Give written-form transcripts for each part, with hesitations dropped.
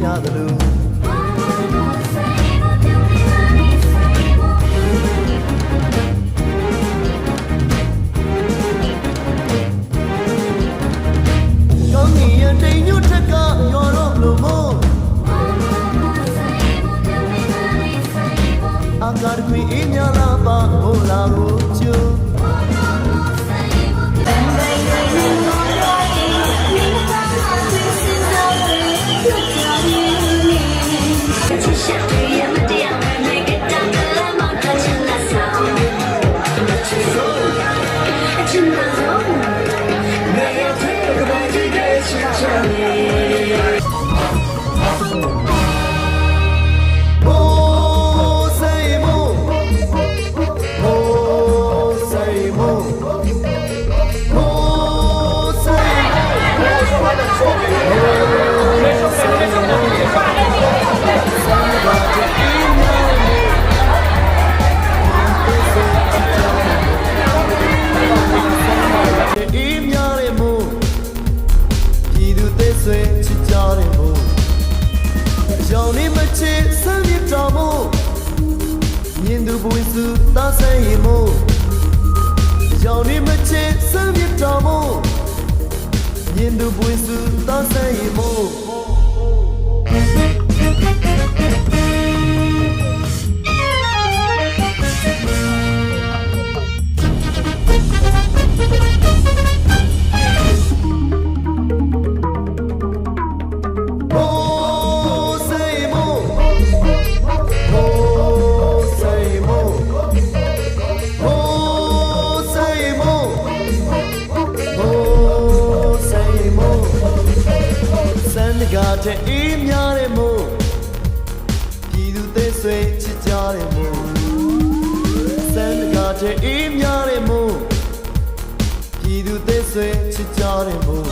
များသလိုကောင်းကြီးရဲ့တိမ်ညွတ်ထက်ကရော်တော့လို့မို့အကားခွေအေးများလာပါဟိုလာကိုကျိုးတာဆိုင်ရီမို့ရောင်နေမချစ်စမ်းပြတော်မို့ညင်သူပွေစုတာဆိုင်ရီမို့တဲ့အေးများတဲ့မို့ပြည်သူသေးဆွေချစ်ကြတဲ့မို့စံတကားတဲ့အေးများတဲ့မို့ပြည်သူသေးဆွေချစ်ကြတဲ့မို့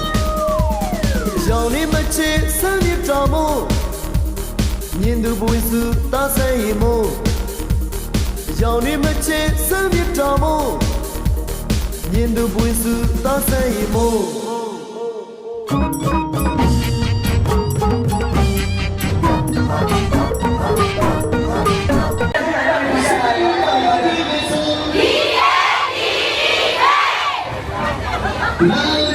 ရောင်နေမချစ်စံပြတော်မို့ညင်သူပွေစုတာဆိုင်ရီမို့ရောင်နေမချစ်စံပြတော်မို့ညင်သူပွေစုတာဆိုင်ရီမို့Now,